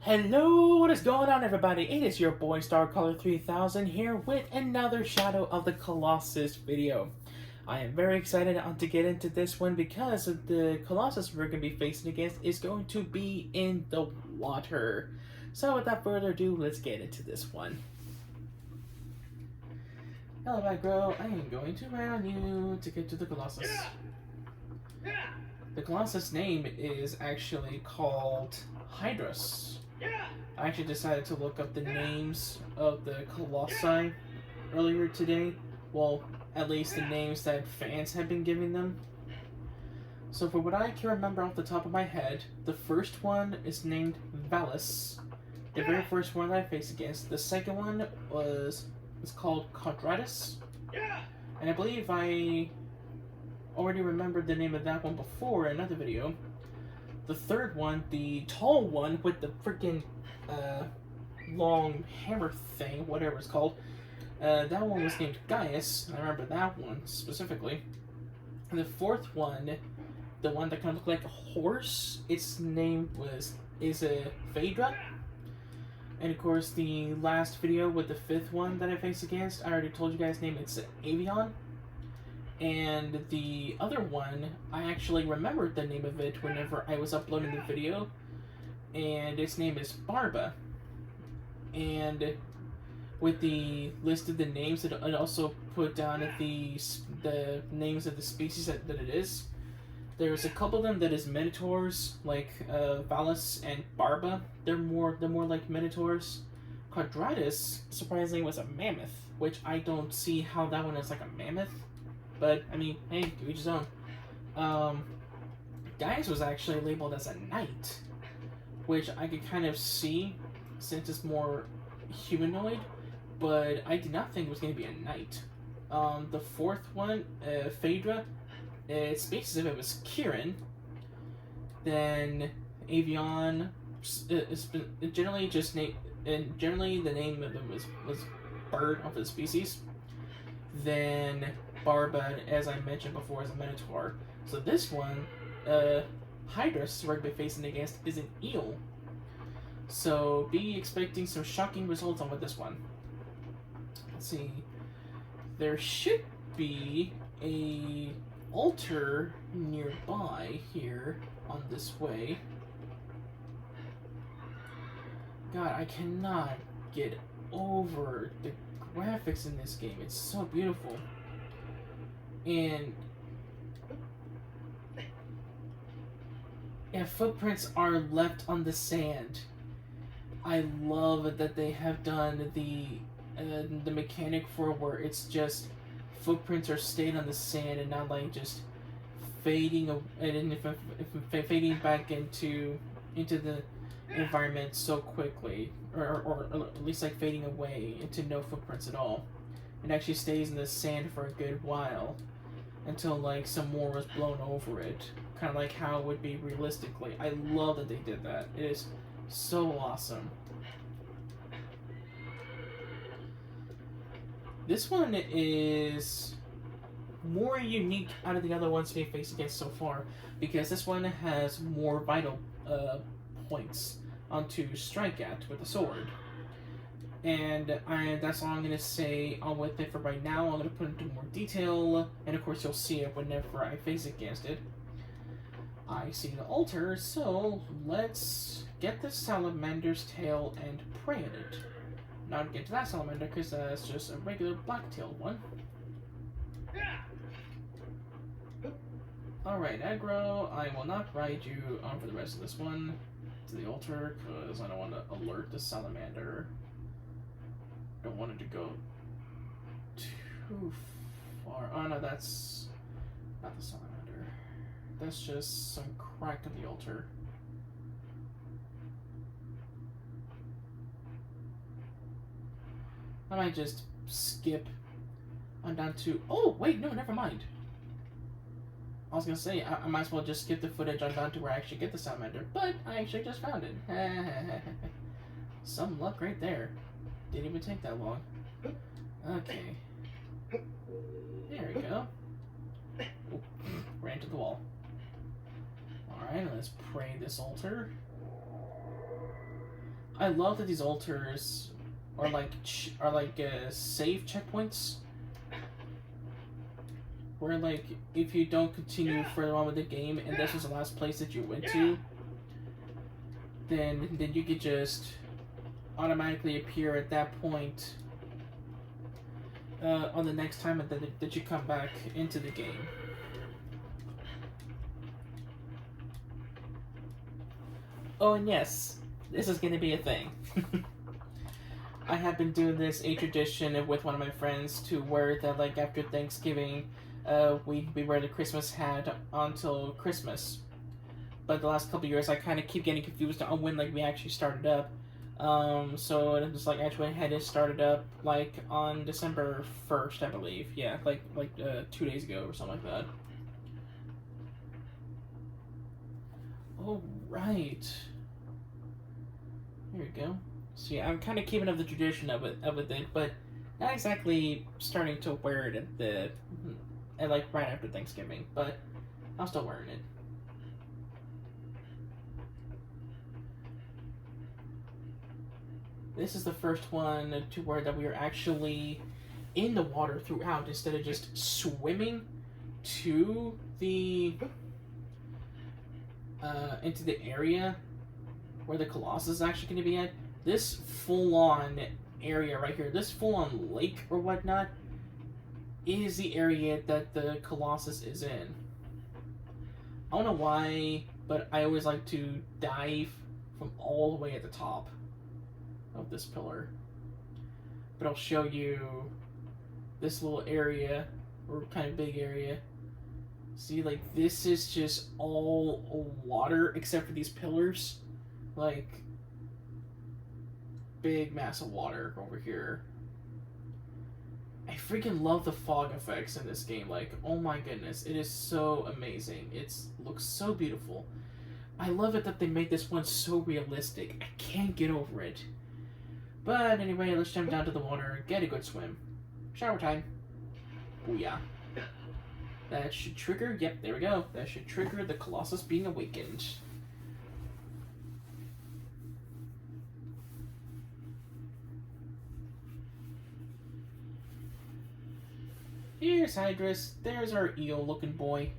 Hello, what is going on, everybody? It is your boy StarColor 3000 here with another Shadow of the Colossus video. I am very excited to get into this one because the Colossus we're going to be facing against is going to be in the water. So without further ado, let's get into this one. Hello, Micro. I am going to rely on you to get to the Colossus. The Colossus name is actually called Hydrus. I actually decided to look up the names of the Colossi earlier today. Well, at least the names that fans have been giving them. So for what I can remember off the top of my head, the first one is named Valus. The very first one that I faced against. The second one was called Quadratus. And I believe I already remembered the name of that one before in another video. The third one, the tall one with the freaking long hammer thing, whatever it's called, that one was named Gaius. I remember that one specifically. And the fourth one, the one that kind of looked like a horse, its name is a Phaedra. And of course, the last video with the fifth one that I faced against, I already told you guys' name. It's Avion. And the other one, I actually remembered the name of it whenever I was uploading the video, and its name is Barba. And with the list of the names, it also put down the names of the species that it is. There's a couple of them that is minotaurs, like Valus and Barba. They're more like minotaurs. Quadratus, surprisingly, was a mammoth, which I don't see how that one is like a mammoth. But, I mean, hey, to each his own. Gaius was actually labeled as a knight, which I could kind of see since it's more humanoid, but I did not think it was going to be a knight. The fourth one, Phaedra, it speaks as if it was Kieran. Then Avion is generally just named, and generally the name of them was bird of the species. Then Barba, as I mentioned before, is a minotaur. So this one, Hydrus, we're going to be facing against, is an eel. So be expecting some shocking results on with this one. Let's see. There should be a altar nearby here on this way. God, I cannot get over the graphics in this game. It's so beautiful. And footprints are left on the sand. I love that they have done the mechanic for where it's just footprints are staying on the sand and not like just fading fading back into the environment so quickly, or at least like fading away into no footprints at all. It actually stays in the sand for a good while until like some more was blown over it, kind of like how it would be realistically. I love that they did that. It is so awesome. This one is more unique out of the other ones we faced against so far because this one has more vital points onto strike at with the sword. And that's all I'm going to say on with it for right now. I'm going to put into more detail, and of course you'll see it whenever I face against it. I see the altar, so let's get the salamander's tail and pray at it. Not get to that salamander, because that's just a regular black-tailed one. Alright, aggro, I will not ride you on for the rest of this one to the altar, because I don't want to alert the salamander. Don't want it to go too far. Oh no, that's not the salamander. That's just some crack in the altar. I might just skip on down to... Oh, wait, no, never mind. I was gonna say, I might as well just skip the footage on down to where I actually get the salamander, but I actually just found it. Some luck right there. Didn't even take that long. Okay. There we go. Oh, ran to the wall. Alright, let's pray this altar. I love that these altars are like save checkpoints, where like if you don't continue further on with the game and this was the last place that you went to, then you could just automatically appear at that point on the next time that you come back into the game. Oh, and yes, this is going to be a thing. I have been doing this a tradition with one of my friends to wear that like after Thanksgiving, we wear the Christmas hat until Christmas. But the last couple years, I kind of keep getting confused on when like we actually started up. So it was like actually had it started up like on December 1st, I believe. Yeah, like 2 days ago or something like that. Oh right. Here we go. So yeah, I'm kind of keeping up the tradition of it, but not exactly starting to wear it at like right after Thanksgiving. But I'm still wearing it. This is the first one to where that we are actually in the water throughout instead of just swimming to the into the area where the Colossus is actually going to be at. This full-on area right here, this full-on lake or whatnot, is the area that the Colossus is in. I don't know why, but I always like to dive from all the way at the top of this pillar. But I'll show you this little area, or kind of big area. See, like, this is just all water except for these pillars. Like, big mass of water over here. I freaking love the fog effects in this game. Like, oh my goodness, it is so amazing. It looks so beautiful. I love it that they made this one so realistic. I can't get over it. But anyway, let's jump down to the water, get a good swim. Shower time. Booyah. That should trigger, yep, there we go. That should trigger the Colossus being awakened. Here's Hydrus. There's our eel-looking boy.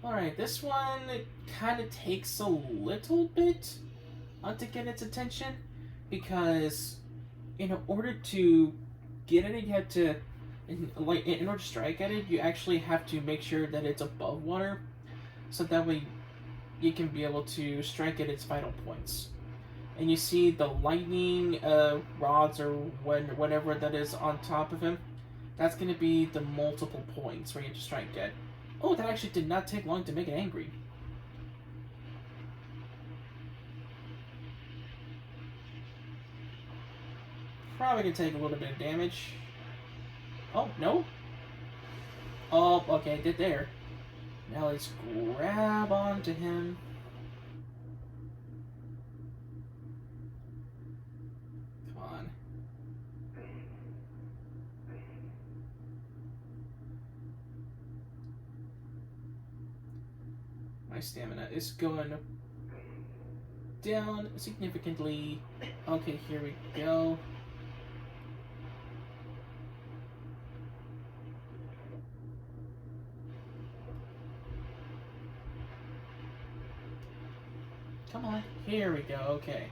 Alright, this one kind of takes a little bit to get its attention, because in order to get at it, you have to, in order to strike at it, you actually have to make sure that it's above water, so that way you can be able to strike at its vital points. And you see the lightning rods or whatever that is on top of him, that's going to be the multiple points where you have to strike at. Oh, that actually did not take long to make it angry. Probably gonna take a little bit of damage. Oh, no. Oh, okay, I did there. Now let's grab onto him. Come on. My stamina is going down significantly. Okay, here we go. Come on, here we go, okay.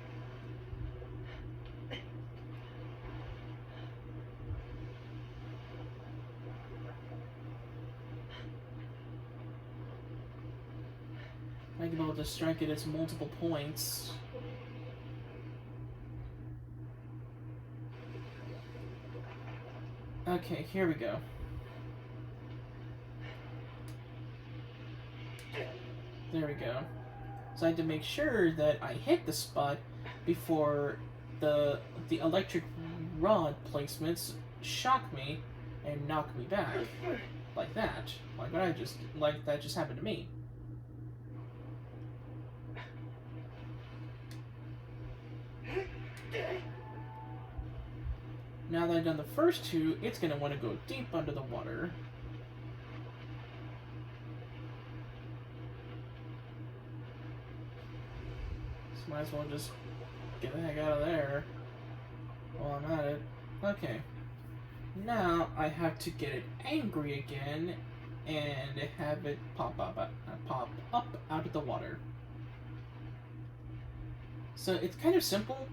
I can be able to strike at its multiple points. Okay, here we go. There we go. So I had to make sure that I hit the spot before the electric rod placements shock me and knock me back. Like that. Like that just happened to me. Now that I've done the first two, it's going to want to go deep under the water. might as well just get the heck out of there while I'm at it. Okay. Now I have to get it angry again and have it pop up out of the water. So it's kind of simple,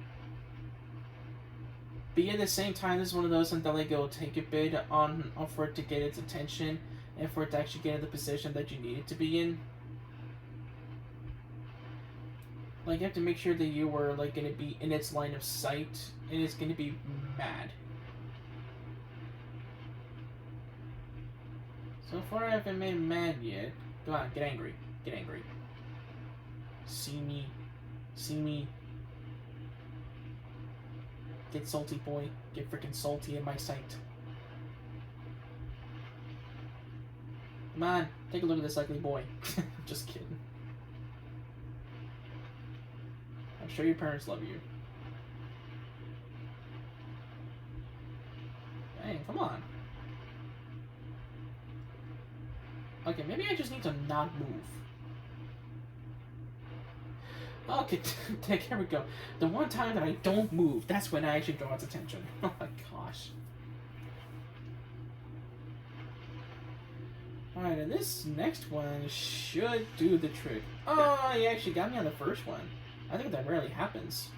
but at the same time, this is one of those that like it'll take a bit on for it to get its attention and for it to actually get in the position that you need it to be in. Like you have to make sure that you are like going to be in its line of sight and it's going to be mad. So far I haven't made him mad yet. Come on, get angry. Get angry. See me. See me. Get salty, boy. Get freaking salty in my sight. Come on, take a look at this ugly boy. Just kidding. I'm sure your parents love you. Dang, come on. Okay, maybe I just need to not move. Okay, here we go. The one time that I don't move, that's when I actually draw its attention. Oh my gosh. Alright, and this next one should do the trick. Oh, he actually got me on the first one. I think that rarely happens.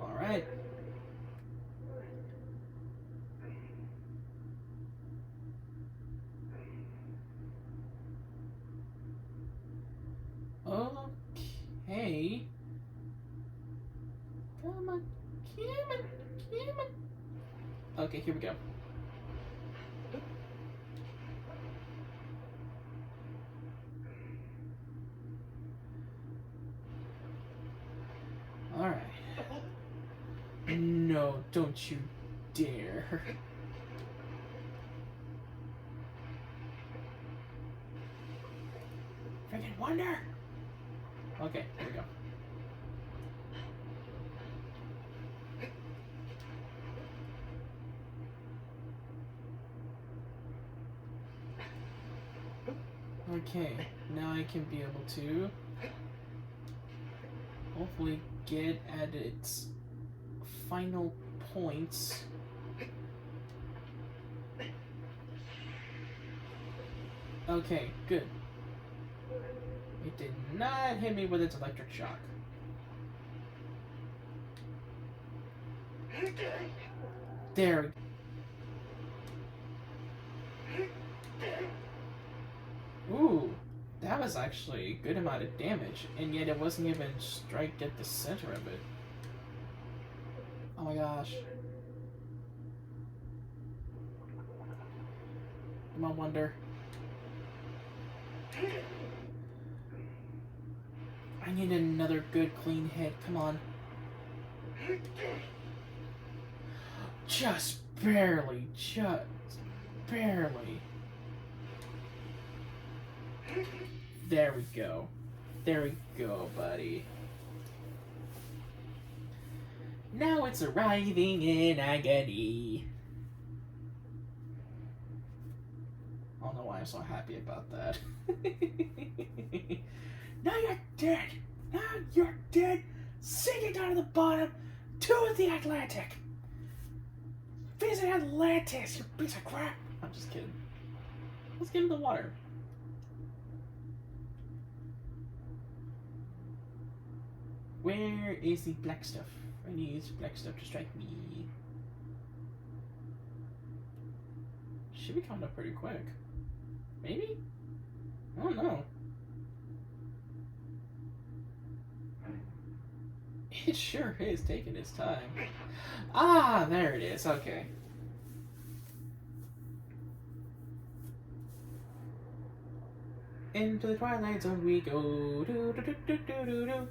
Alright. Okay. Come on. Okay, here we go. Alright. No, don't you dare. Freaking wonder! Okay, here we go. Okay, now I can be able to hopefully get at its final points. Okay, good. It did not hit me with its electric shock. There we go. Ooh, that was actually a good amount of damage, and yet it wasn't even strike at the center of it. Oh my gosh. Come on, Wonder. I need another good clean hit. Come on. Just barely. Just barely. There we go. There we go, buddy. Now it's arriving in agony. I don't know why I'm so happy about that. Now you're dead. Now you're dead. Sinking down to the bottom to the Atlantic. Visit Atlantis, you piece of crap. I'm just kidding. Let's get in the water. Where is the black stuff? I need black stuff to strike me. Should be coming up pretty quick. Maybe? I don't know. It sure is taking its time. Ah, there it is. Okay. Into the Twilight Zone we go. Do, do, do, do, do, do, do.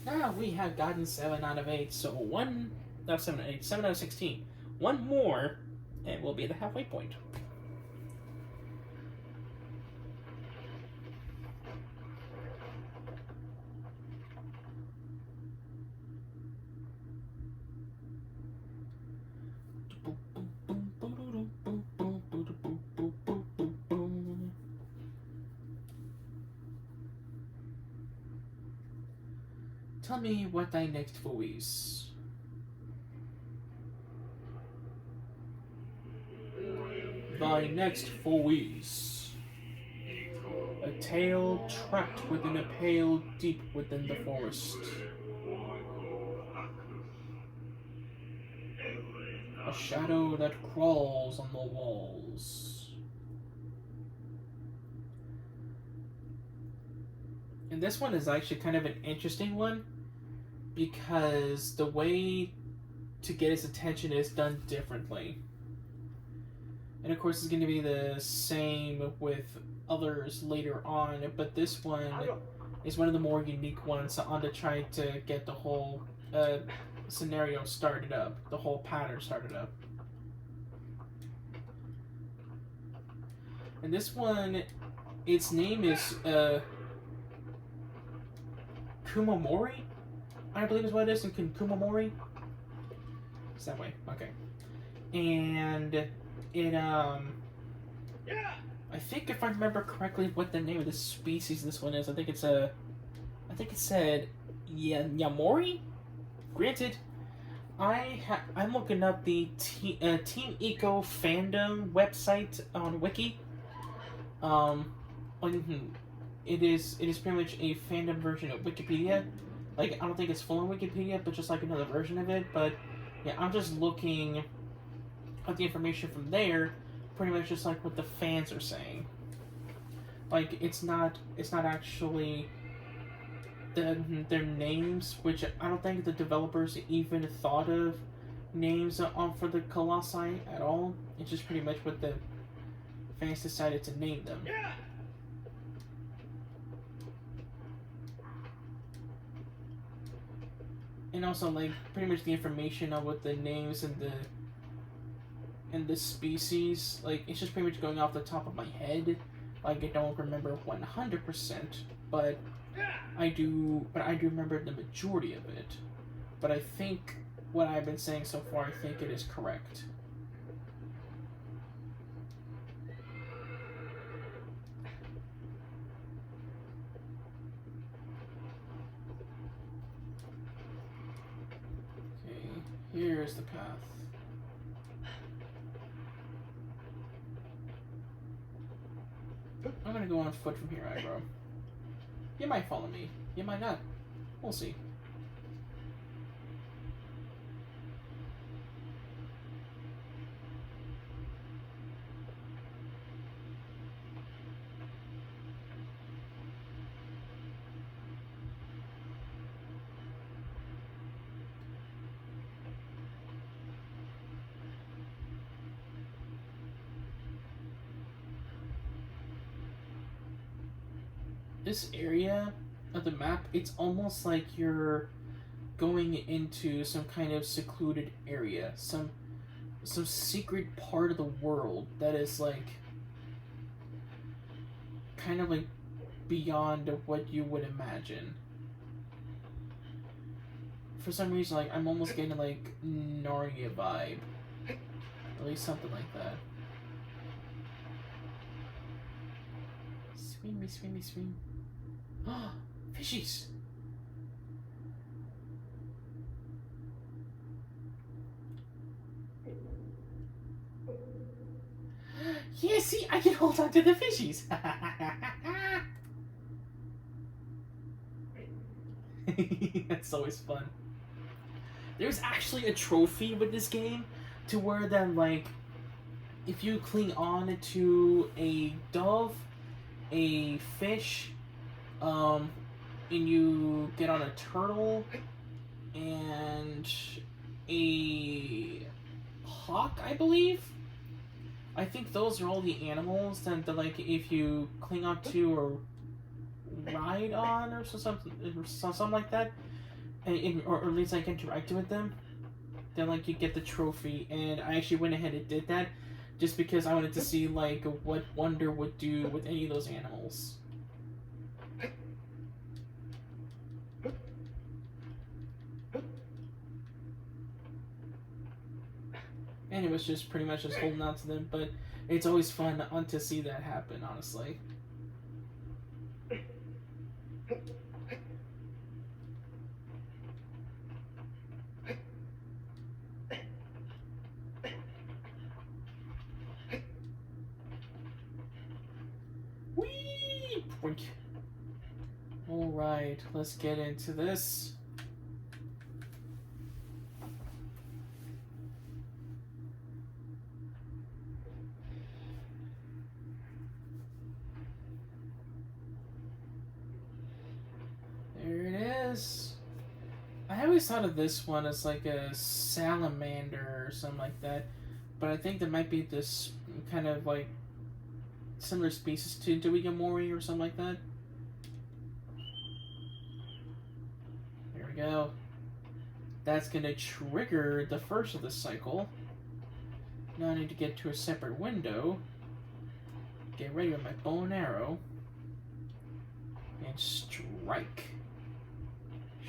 Now we have gotten 7 out of 8, so 7 out of 16. One more, and we'll be at the halfway point. Tell me what thy next foe is. Thy next foe is a tale trapped within a pale deep within the forest. A shadow that crawls on the walls. And this one is actually kind of an interesting one because the way to get his attention is done differently. And of course it's going to be the same with others later on, but this one is one of the more unique ones on to try to get the whole scenario started up, the whole pattern started up. And this one, its name is Kumamori, I believe is what it is, in Kumamori. It's that way, okay. And it, I think if I remember correctly what the name of this species this one is, I think it said Yamori? Granted, I'm looking up the Team Eco fandom website on Wiki. It is pretty much a fandom version of Wikipedia. Like, I don't think it's full on Wikipedia, but just like another version of it. But yeah, I'm just looking at the information from there, pretty much just like what the fans are saying. Like, it's not actually their names, which I don't think the developers even thought of names for the Colossi at all. It's just pretty much what the fans decided to name them. Yeah. And also, like, pretty much the information on what the names and the species, like, it's just pretty much going off the top of my head. Like, I don't remember 100%, but I do remember the majority of it. But I think what I've been saying so far, I think it is correct. Okay, here's the path. I'm gonna go on foot from here, Ibro. You might follow me. You might not. We'll see. This area of the map, it's almost like you're going into some kind of secluded area, some secret part of the world that is like kind of like beyond what you would imagine. For some reason, like, I'm almost getting like Narnia vibe, at least something like that. Swing me, swing me, swing. Ah, fishies! Yeah, see, I can hold on to the fishies. That's always fun. There's actually a trophy with this game to where then, like, if you cling on to a dove, a fish, and you get on a turtle and a hawk, I believe. I think those are all the animals that like, if you cling on to or ride on or something like that, or at least like interact with them, then like you get the trophy. And I actually went ahead and did that just because I wanted to see like what Wonder would do with any of those animals. And it was just pretty much just holding out to them, but it's always fun to see that happen, honestly. Drink. Alright, let's get into this. There it is. I always thought of this one as like a salamander or something like that, but I think there might be this kind of like similar species to Doigamori or something like that. There we go. That's gonna trigger the first of the cycle. Now I need to get to a separate window. Get ready with my bow and arrow. And strike.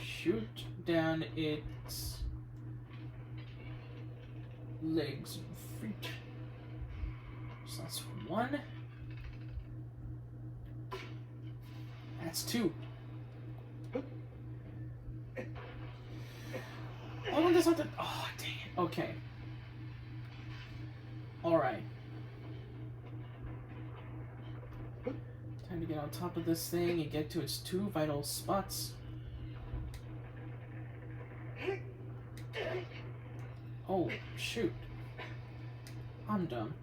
Shoot down its legs and feet. So that's one. That's two. Oh, there's something. Oh, dang it. Okay. Alright. Time to get on top of this thing and get to its two vital spots. Oh, shoot. I'm dumb.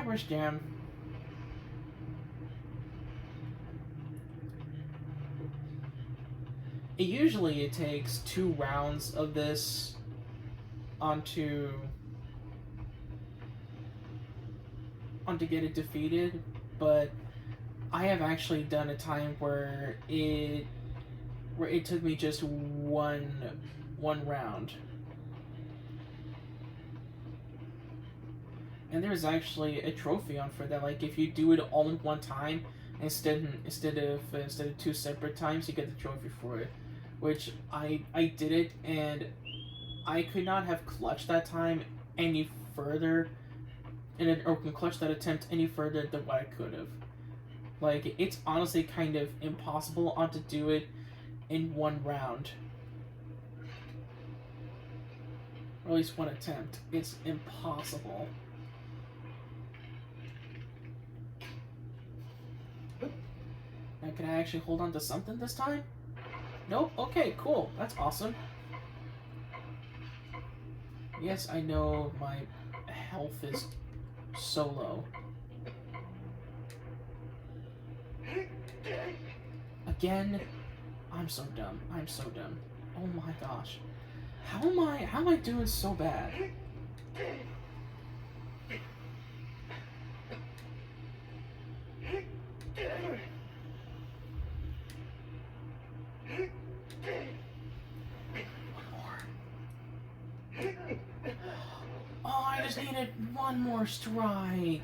Where's Jam? Usually it takes 2 rounds of this onto get it defeated, but I have actually done a time where it took me just one round. And there's actually a trophy on for that. Like if you do it all in one time instead of 2 separate times, you get the trophy for it. Which I did it, and I could not have clutched that time any further, or clutched that attempt any further than what I could have. Like it's honestly kind of impossible to do it in 1 round, or at least 1 attempt. It's impossible. Now, can I actually hold on to something this time? Nope. Okay, cool. That's awesome. Yes, I know my health is so low. Again, I'm so dumb. I'm so dumb. Oh my gosh. How am I doing so bad? Oh, I just needed 1 more strike.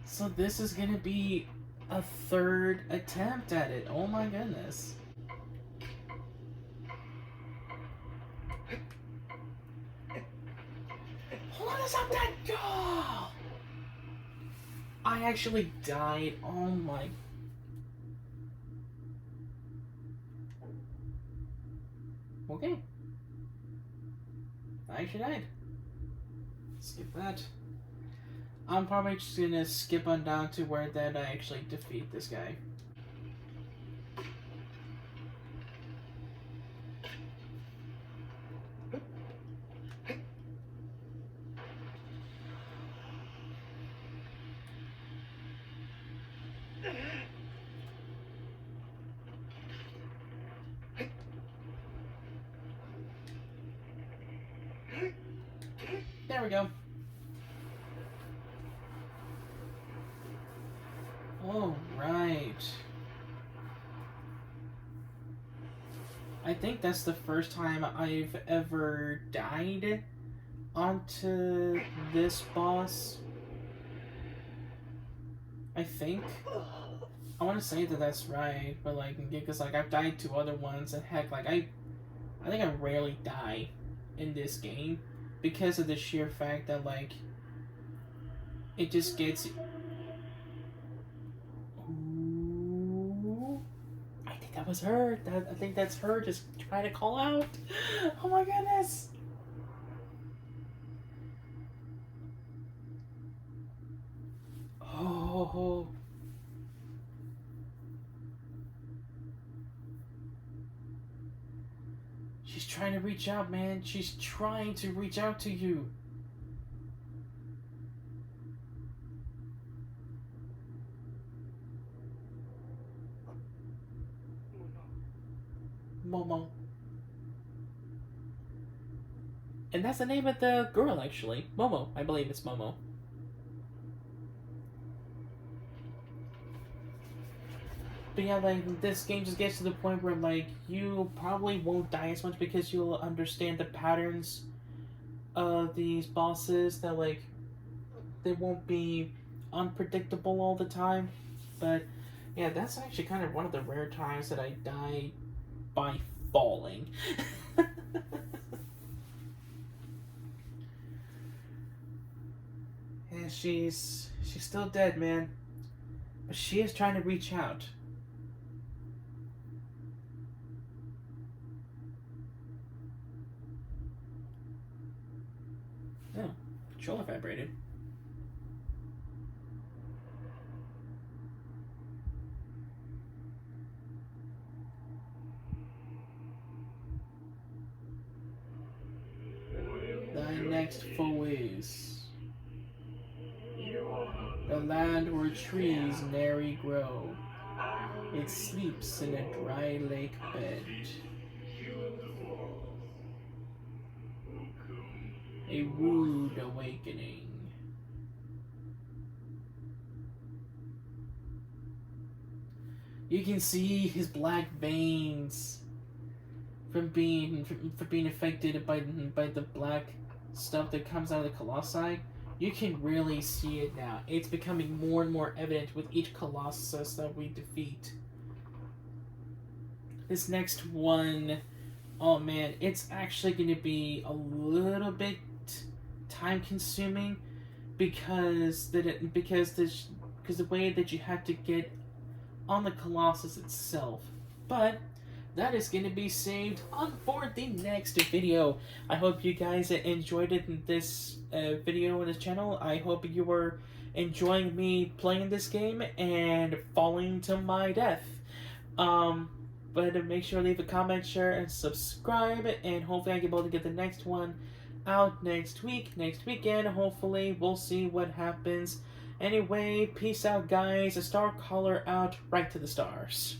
So this is gonna be a 3rd attempt at it. Oh my goodness. What is up that girl? I actually died. Oh my. Okay. I actually died. Skip that. I'm probably just gonna skip on down to where that I actually defeat this guy. There we go. All right. I think that's the first time I've ever died onto this boss. I think. I want to say that that's right, but like, because like I've died to other ones, and heck, like I think I rarely die in this game because of the sheer fact that like It just gets. Ooh, I think that was her. I think that's her just trying to call out. Oh my goodness. Oh. She's trying to reach out, man. She's trying to reach out to you. Momo. And that's the name of the girl, actually. Momo. I believe it's Momo. But yeah, like, this game just gets to the point where, like, you probably won't die as much because you'll understand the patterns of these bosses that, like, they won't be unpredictable all the time. But yeah, that's actually kind of one of the rare times that I die by falling. And she's still dead, man. But she is trying to reach out. Oh, controller vibrated. Thy next foe is the land where trees nary grow. It sleeps in a dry lake bed. A rude awakening. You can see his black veins from being affected by the black stuff that comes out of the Colossi. You can really see it now. It's becoming more and more evident with each Colossus that we defeat. This next one, oh man, it's actually going to be a little bit time consuming because the way that you have to get on the Colossus itself. But that is going to be saved on for the next video. I hope you guys enjoyed it in this video on this channel. I hope you were enjoying me playing this game and falling to my death. But make sure to leave a comment, share, and subscribe, and hopefully I can be able to get the next one out next weekend. Hopefully, we'll see what happens. Anyway, peace out, guys. A star caller out right to the stars.